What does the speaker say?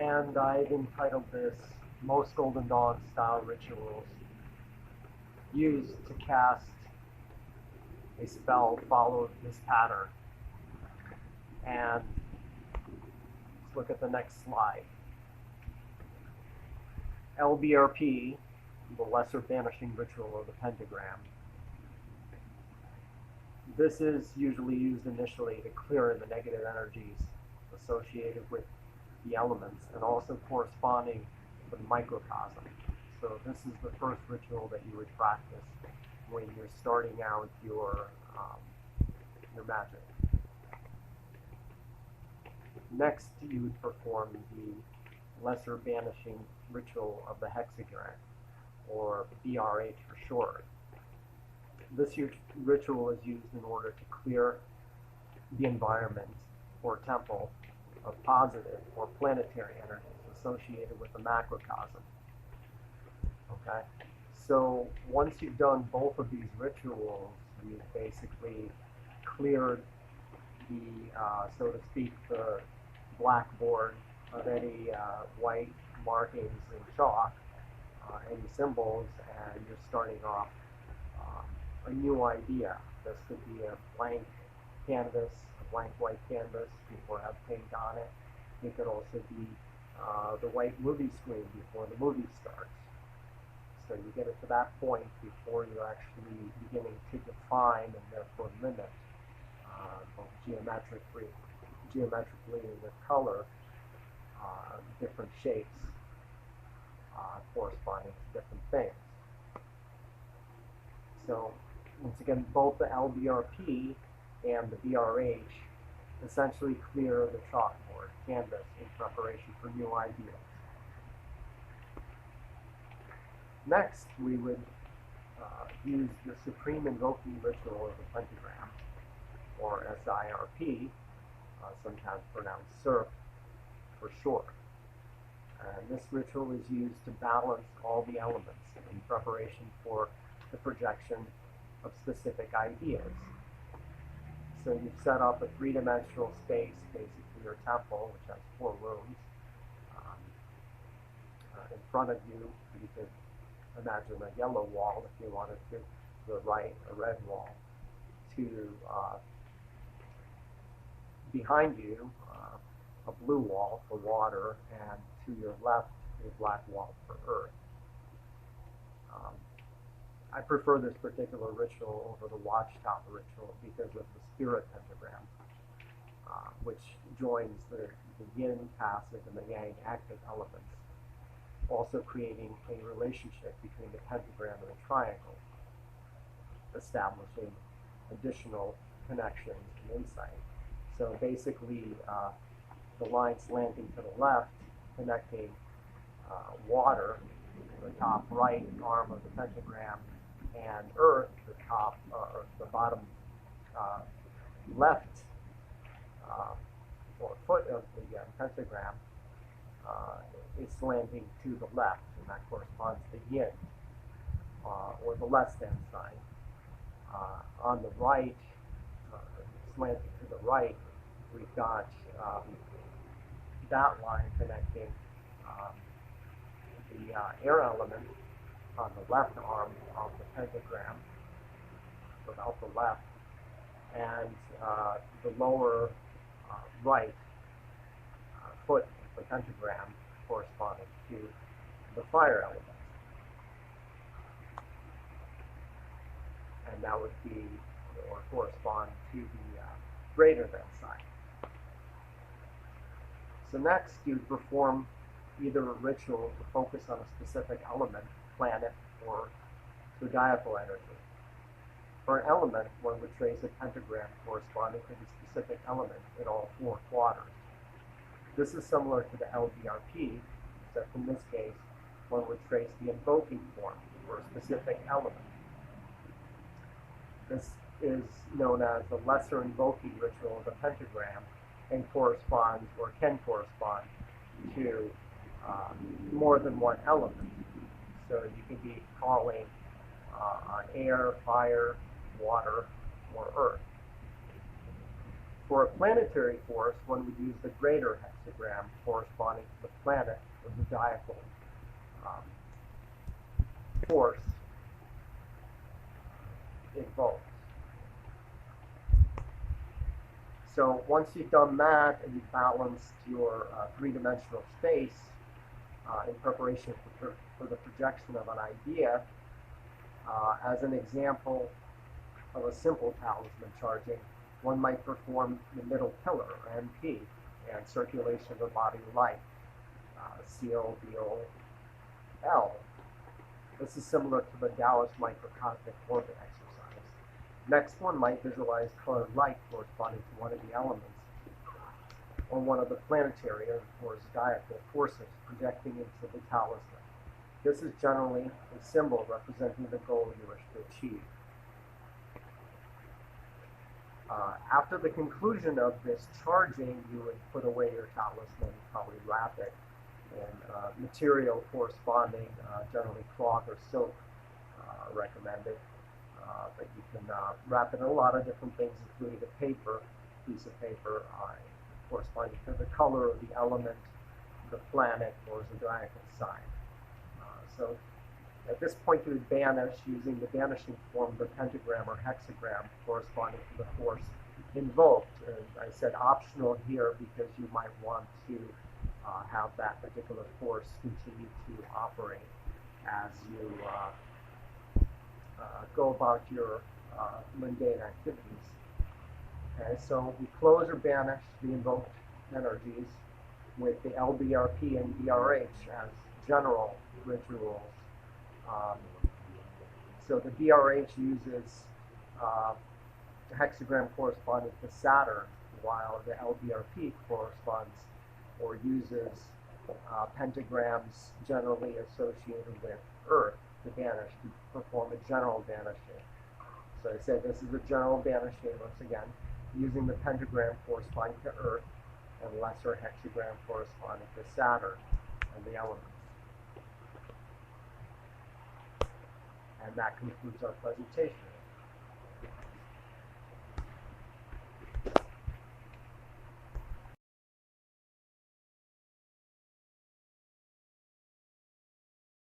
and I've entitled this Most Golden Dawn Style Rituals Used to Cast a Spell Follow This Pattern. And let's look at the next slide. Lbrp, the Lesser Vanishing Ritual of the Pentagram. This is usually used initially to clear the negative energies associated with the elements and also corresponding with the microcosm. So this is the first ritual that you would practice when you're starting out your magic. Next, you would perform the Lesser Vanishing Ritual of the Hexagram, or BRH for short. This ritual is used in order to clear the environment or temple of positive or planetary energies associated with the macrocosm. Okay? So once you've done both of these rituals, you've basically cleared the, so to speak, the blackboard of any white markings in chalk, any symbols, and you're starting off a new idea. This could be a blank canvas, a blank white canvas before I have paint on it. It could also be the white movie screen before the movie starts. So you get it to that point before you're actually beginning to define and therefore limit both geometrically and with color different shapes corresponding to different things. So once again, both the Lbrp and the BRH essentially clear the chalkboard canvas in preparation for new ideas. Next, we would use the Supreme Invoking Ritual of the Pentagram, or SIRP, sometimes pronounced SIRP for short. And this ritual is used to balance all the elements in preparation for the projection of specific ideas. So you've set up a three-dimensional space, basically your temple, which has 4 rooms. In front of you, you could imagine a yellow wall if you wanted to the right, a red wall. To behind you, a blue wall for water, and to your left, a black wall for earth. I prefer this particular ritual over the Watchtower ritual because of the spirit pentagram, which joins the yin passive and the yang active elements, also creating a relationship between the pentagram and the triangle, establishing additional connections and insight. So basically, the lines slanting to the left, connecting water, the top right arm of the pentagram, and earth, the top, or the bottom left or foot of the pentagram, is slanting to the left, and that corresponds to yin, or the less than sign. On the right, slanting to the right, we've got that line connecting the air element on the left arm of the pentagram, without the left, and the lower right foot of the pentagram corresponding to the fire element. And that would be, or correspond to the greater than sign. So next, you perform either a ritual to focus on a specific element, planet, or zodiacal energy. For an element, one would trace a pentagram corresponding to the specific element in all 4 quarters. This is similar to the Lbrp, except in this case, one would trace the invoking form for a specific element. This is known as the Lesser Invoking Ritual of the Pentagram, and corresponds, or can correspond, to more than one element. So you could be calling on air, fire, water, or earth. For a planetary force, one would use the greater hexagram corresponding to the planet or zodiacal force invoked. So once you've done that and you've balanced your three-dimensional space in preparation for the projection of an idea, as an example of a simple talisman charging, one might perform the middle pillar, or MP, and circulation of the body light, CL, BO, L. This is similar to the Taoist microcosmic orbit exercise. Next, one might visualize colored light corresponding to one of the elements, or one of the planetary or zodiacal forces projecting into the talisman. This is generally a symbol representing the goal you wish to achieve. After the conclusion of this charging, you would put away your talisman, probably wrap it in material corresponding, generally cloth or silk recommended. But you can wrap it in a lot of different things, including a piece of paper corresponding to the color of the element, the planet, or zodiacal sign. So at this point, you would banish using the vanishing form of the pentagram or hexagram corresponding to the force invoked. And I said optional here because you might want to have that particular force continue to operate as you go about your mundane activities. Okay, so we close or banish the invoked energies with the Lbrp and BRH as general rituals. So the BRH uses the hexagram corresponding to Saturn, while the Lbrp corresponds or uses pentagrams generally associated with Earth to banish, to perform a general banishing. So I said this is a general banishing, once again, using the pentagram corresponding to Earth and lesser hexagram corresponding to Saturn and the elements. And that concludes our presentation.